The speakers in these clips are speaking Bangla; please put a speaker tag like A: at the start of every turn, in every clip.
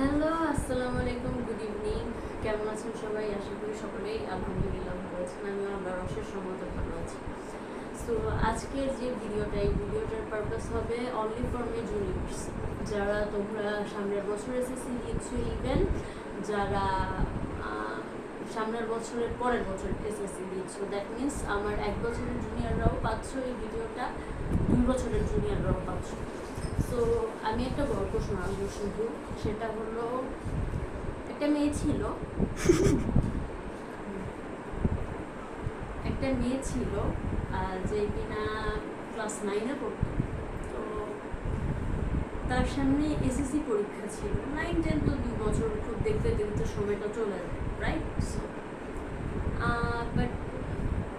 A: হ্যালো, আসসালামু আলাইকুম, গুড ইভিনিং। কেমন আছেন সবাই? আশা করি সকলেই আলহামদুলিল্লাহ ভালো আছেন। আমিও আল্লাহর অশেষ রহমতে ভালো আছি। সো আজকের যে ভিডিওটা, এই ভিডিওটার পারপাস হবে অনলি ফর মে জুনিয়র্স। যারা তোমরা সামনের বছর এসএসসি দিচ্ছ, ইভেন যারা সামনের বছরের পরের বছর এসএসসি দিচ্ছ, দ্যাট মিনস আমার 1 বছরের জুনিয়ররাও পাচ্ছ এই ভিডিওটা, 2 বছরের জুনিয়ররাও পাচ্ছ। সো আমি একটা গল্প শোনাবো শুধু। সেটা হলো, একটা মেয়ে ছিল একটা মেয়ে ছিল যে কিনা ক্লাস 9-এ পড়তো। তো তার সামনে এসএসসি পরীক্ষা ছিল। 9-10 তো 2 বছর, খুব দেখতে দেখতে সময়টা চলে যায়, রাইট? সো বাট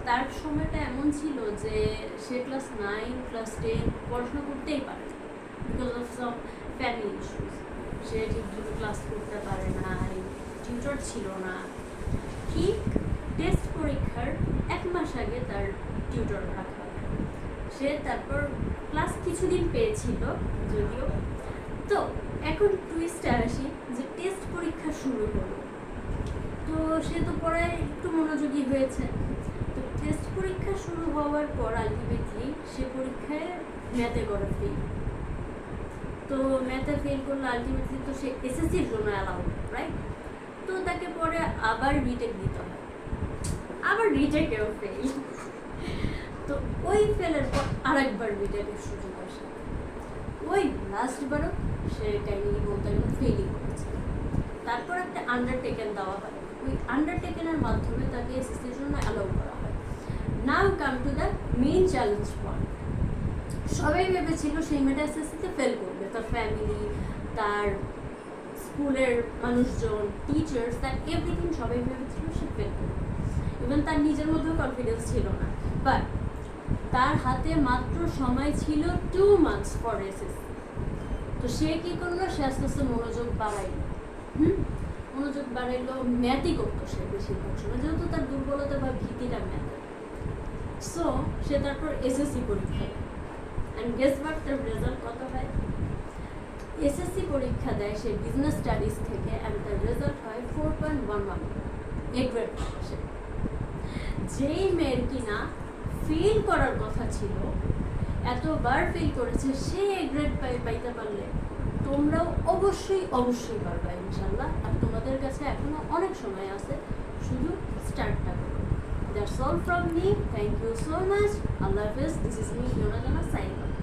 A: তার সময়টা এমন ছিল যে সে ক্লাস 9, ক্লাস 10 পড়াশোনা করতেই পারে because of some family issues. সে ঠিকভাবে ক্লাস করতে পারে না, টিউটর ছিল না। ঠিক টেস্ট পরীক্ষার 1 মাস আগে তার টিউটর রাখা হয়। সে তারপর ক্লাস কিছুদিন পেয়েছিল যদিও। তো এখন টুইস্টে আসি যে টেস্ট পরীক্ষা শুরু হলো। তো সে তো পড়ায় একটু মনোযোগী হয়েছে। তো টেস্ট পরীক্ষা শুরু হওয়ার পর আলটিমেটলি সে পরীক্ষায় ম্যাথে করে ফেল। তো ম্যাথে ফেল করলে আলটিমেটলি তো সে এসএসসির জন্য অ্যালাউ, রাইট? তো তাকে পরে আবার রিটেক দিতে হয়, আবার রিটেকেও ফেল। তো ওই ফেলের পর আরেকবার রিটেকের সুযোগ আসে। ওই লাস্টবারও সে কাইন্ডলি বলতে গেলে ফেলই করেছে। তারপর একটা আন্ডারটেকেন দেওয়া হয়, ওই আন্ডারটেকেনের মাধ্যমে তাকে এসএসসির জন্য অ্যালাউ করা হয়। Now come to the main challenge point. সবাই ভেবেছিল সেই মেয়েটা এসএসসিতে ফেল করবে, তার ফ্যামিলি, তার স্কুলের মানুষজন, টিচার্স, তার এভরিথিং সবাই ভেবেছিল সে ফেল করবে। ইভেন তার নিজের মধ্যেও কনফিডেন্স ছিল না। বাট তার হাতে মাত্র সময় ছিল 2 months ফর এসএসসি। তো সে কী করলো? সে আস্তে আস্তে মনোযোগ বাড়াইলো। মনোযোগ বাড়াইলো, ম্যাথই করতো সে বেশিরভাগ সময়, যেহেতু তার দুর্বলতা বা ভীতিটা ম্যাথে। সো সে তারপর এসএসসি পরীক্ষা দেয়। অ্যান্ড গেস হোয়াট, তার রেজাল্ট কত হয়? এসএসসি পরীক্ষা দেয় সে বিজনেস স্টাডিজ থেকে, অ্যান্ড তার রেজাল্ট হয় 4.11, এ গ্রেড। যেই মেয়ের কিনা ফেল করার কথা ছিল, এতবার ফেল করেছে, সে এ গ্রেড পাইতে পারলে তোমরাও অবশ্যই অবশ্যই পারবে ইনশাল্লাহ। আর তোমাদের কাছে এখনো অনেক সময় আছে, শুধু স্টার্টটা করো। That's all from me. Thank you so much. আল্লাহ হাফেজ। দিস ইজ মি, ইউনাজানা, সাইন অফ।